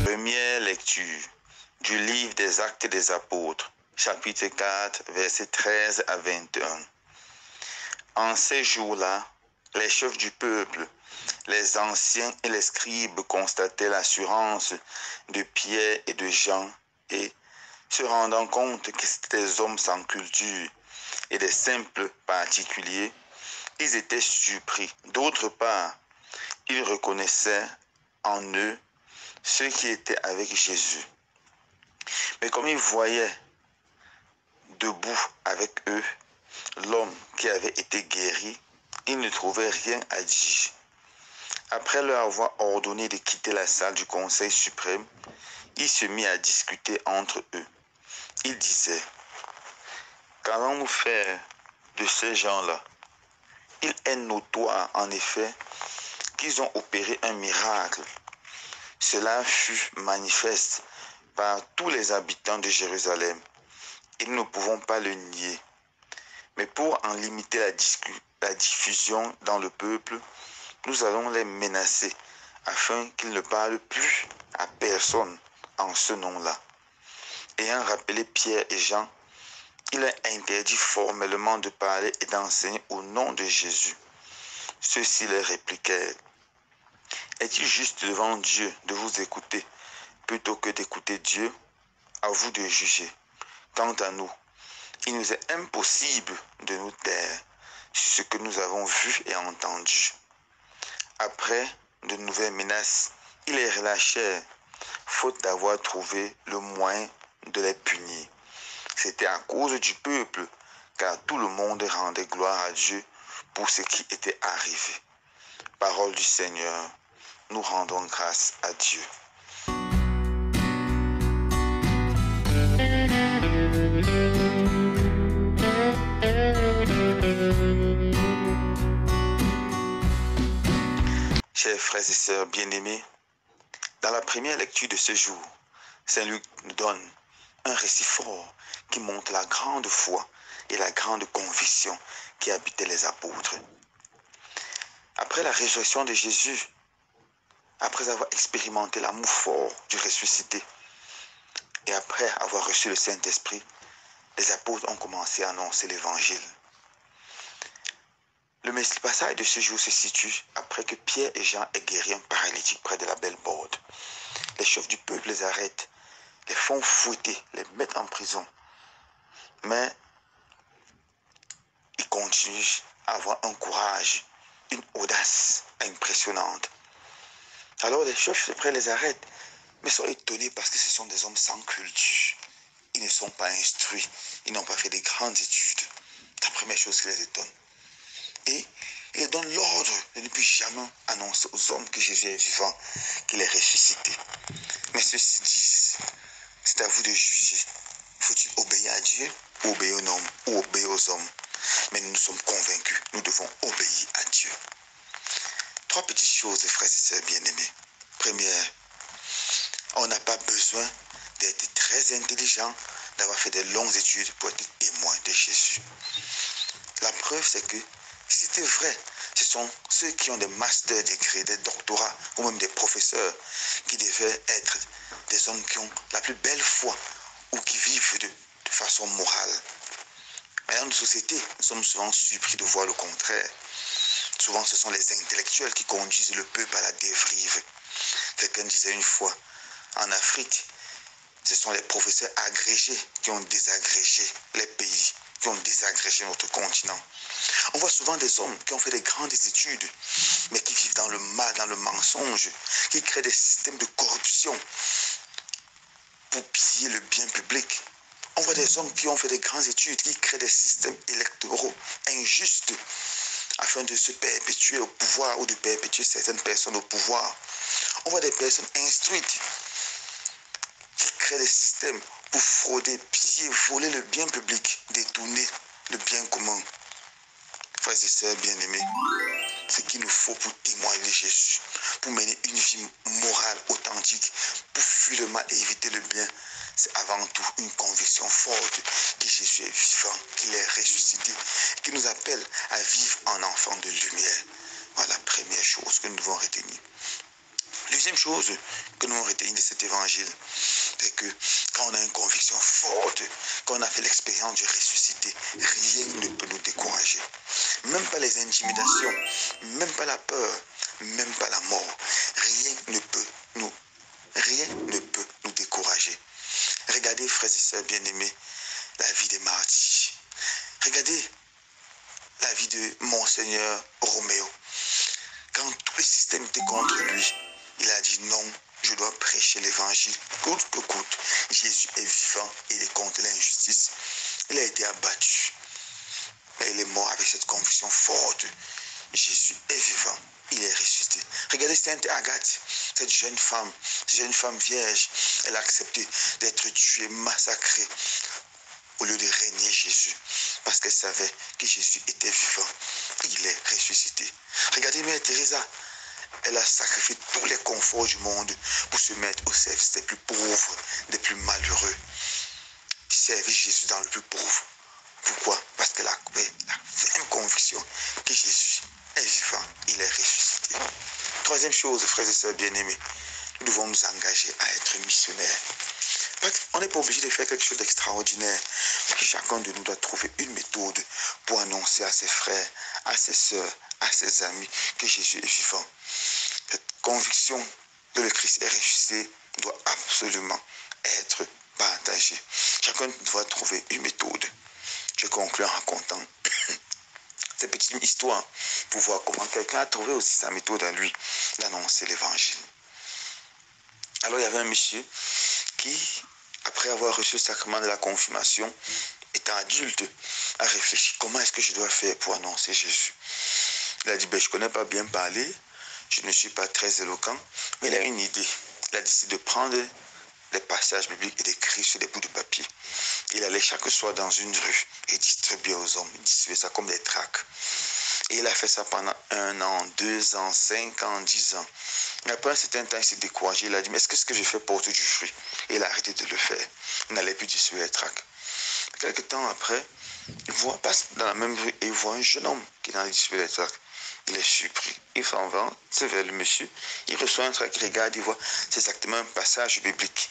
Première lecture du livre des Actes des Apôtres, chapitre 4, versets 13 à 21. En ces jours-là, les chefs du peuple, les anciens et les scribes constataient l'assurance de Pierre et de Jean et, se rendant compte que c'étaient des hommes sans culture et des simples particuliers, ils étaient surpris. D'autre part, ils reconnaissaient en eux ceux qui étaient avec Jésus. Mais comme ils voyaient debout avec eux l'homme qui avait été guéri, ils ne trouvaient rien à dire. Après leur avoir ordonné de quitter la salle du Conseil suprême, il se mit à discuter entre eux. Il disait: qu'allons-nous faire de ces gens-là? Il est notoire en effet qu'ils ont opéré un miracle. Cela fut manifeste par tous les habitants de Jérusalem et nous ne pouvons pas le nier. Mais pour en limiter la diffusion dans le peuple, nous allons les menacer afin qu'ils ne parlent plus à personne en ce nom-là. Ayant rappelé Pierre et Jean, il a interdit formellement de parler et d'enseigner au nom de Jésus. Ceux-ci leur répliquèrent: est-il juste devant Dieu de vous écouter plutôt que d'écouter Dieu? À vous de juger. Quant à nous, il nous est impossible de nous taire sur ce que nous avons vu et entendu. Après de nouvelles menaces, ils les relâchèrent, faute d'avoir trouvé le moyen de les punir. C'était à cause du peuple, car tout le monde rendait gloire à Dieu pour ce qui était arrivé. Parole du Seigneur, nous rendons grâce à Dieu. Chers frères et sœurs bien-aimés, dans la première lecture de ce jour, Saint Luc nous donne un récit fort qui montre la grande foi et la grande conviction qui habitaient les apôtres. Après la résurrection de Jésus, après avoir expérimenté l'amour fort du ressuscité et après avoir reçu le Saint-Esprit, les apôtres ont commencé à annoncer l'évangile. Le passage de ce jour se situe après que Pierre et Jean aient guéri un paralytique près de la belle Borde. Les chefs du peuple les arrêtent, les font fouetter, les mettent en prison. Mais ils continuent à avoir un courage, une audace impressionnante. Alors les chefs après les arrêtent, mais sont étonnés parce que ce sont des hommes sans culture. Ils ne sont pas instruits, ils n'ont pas fait de grandes études. C'est la première chose qui les étonne. Et ils donnent l'ordre de ne plus jamais annoncer aux hommes que Jésus est vivant, qu'il est ressuscité. Mais ceux-ci disent: c'est à vous de juger. Faut-il obéir à Dieu ou obéir aux hommes ou obéir aux hommes? Mais nous sommes convaincus, nous devons obéir à Dieu. Trois petites choses, frères et sœurs bien-aimés. Première, on n'a pas besoin d'être très intelligent, d'avoir fait de longues études pour être témoin de Jésus. La preuve, c'est que si c'était vrai, ce sont ceux qui ont des master degrés, des doctorats ou même des professeurs qui devaient être des hommes qui ont la plus belle foi ou qui vivent de façon morale. Mais dans nos sociétés, nous sommes souvent surpris de voir le contraire. Souvent, ce sont les intellectuels qui conduisent le peuple à la dérive. Quelqu'un disait une fois, en Afrique, ce sont les professeurs agrégés qui ont désagrégé les pays, qui ont désagrégé notre continent. On voit souvent des hommes qui ont fait des grandes études, mais qui vivent dans le mal, dans le mensonge, qui créent des systèmes de corruption pour piller le bien public. On voit des hommes qui ont fait des grandes études, qui créent des systèmes électoraux injustes afin de se perpétuer au pouvoir ou de perpétuer certaines personnes au pouvoir. On voit des personnes instruites qui créent des systèmes pour frauder, piller, voler le bien public, détourner le bien commun. Frères et sœurs bien-aimés, ce qu'il nous faut pour témoigner de Jésus, pour mener une vie morale authentique, pour fuir le mal et éviter le bien, c'est avant tout une conviction forte que Jésus est vivant, qu'il est ressuscité, qui nous appelle à vivre en enfant de lumière. nous devons retenir. Deuxième chose que nous devons retenir de cet évangile, c'est que quand on a une conviction forte, quand on a fait l'expérience du ressuscité, rien ne peut nous décourager. Même pas les intimidations, même pas la peur, même pas la mort. Rien ne peut nous décourager. Regardez, frères et sœurs bien-aimés, la vie des martyrs. Regardez la vie de Monseigneur Roméo. Quand tout le système était contre lui, il a dit non, je dois prêcher l'évangile. Coûte que coûte, Jésus est vivant, il est contre l'injustice. Il a été abattu, mais il est mort avec cette conviction forte. Jésus est vivant, il est ressuscité. Regardez Sainte Agathe, cette jeune femme vierge, elle a accepté d'être tuée, massacrée, au lieu de régner Jésus, parce qu'elle savait que Jésus était vivant. Il est ressuscité. Regardez Mère Teresa, elle a sacrifié tous les conforts du monde pour se mettre au service des plus pauvres, des plus malheureux. Servir Jésus dans le plus pauvre. Pourquoi? Parce qu'elle a la ferme conviction que Jésus est vivant, il est ressuscité. Troisième chose, frères et sœurs bien-aimés, nous devons nous engager à être missionnaires. On n'est pas obligé de faire quelque chose d'extraordinaire. Chacun de nous doit trouver une méthode pour annoncer à ses frères, à ses sœurs, à ses amis que Jésus est vivant. Cette conviction que le Christ est ressuscité doit absolument être partagée. Chacun doit trouver une méthode. Je conclue en racontant cette petite histoire pour voir comment quelqu'un a trouvé aussi sa méthode à lui d'annoncer l'évangile. Alors il y avait un monsieur qui, après avoir reçu le sacrement de la confirmation, étant adulte, a réfléchi comment est-ce que je dois faire pour annoncer Jésus. Il a dit, je ne connais pas bien parler, je ne suis pas très éloquent, mais il a une idée. Il a décidé de prendre les passages bibliques et d'écrire sur des bouts de papier. Il allait chaque soir dans une rue et distribuait aux hommes. Il distribuait ça comme des tracts. Et il a fait ça pendant 1 an, 2 ans, 5 ans, 10 ans. Mais après un certain temps, il s'est découragé. Il a dit, mais est-ce que ce que je fais porte du fruit? Et il a arrêté de le faire. Il n'allait plus distribuer les tracts. Quelques temps après, il passe dans la même rue et il voit un jeune homme qui est dans les distribuer les tracts. Il est surpris. Il s'en va, c'est vers le monsieur. Il reçoit un tract, il regarde, il voit, c'est exactement un passage biblique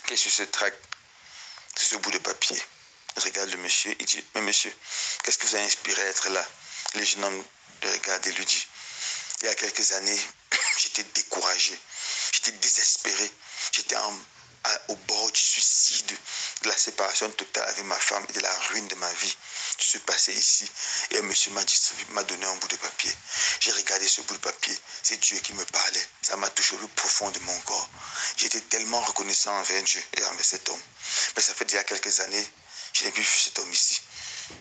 qui est sur ce tract, sur ce bout de papier. Il regarde le monsieur, il dit, mais monsieur, qu'est-ce qui vous a inspiré à être là? Le jeune homme le regarde et lui dit, il y a quelques années, j'étais découragé, j'étais désespéré, j'étais au bord du suicide, de la séparation totale avec ma femme et de la ruine de ma vie. Je suis passé ici et un monsieur m'a donné un bout de papier. J'ai regardé ce bout de papier, c'est Dieu qui me parlait. Ça m'a touché au plus profond de mon corps. J'étais tellement reconnaissant envers Dieu et envers cet homme. Mais ça fait déjà quelques années, je n'ai plus vu cet homme ici,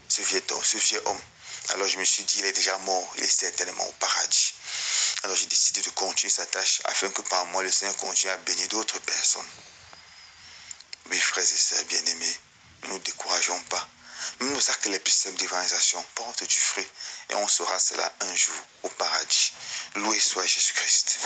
ce vieux homme. Alors je me suis dit, il est déjà mort, il est certainement au paradis. Alors j'ai décidé de continuer sa tâche afin que par moi, le Seigneur continue à bénir d'autres personnes. Mes frères et sœurs bien-aimés, ne nous décourageons pas. Même nos actes les plus simples d'évangélisation portent du fruit et on saura cela un jour au paradis. Loué soit Jésus-Christ.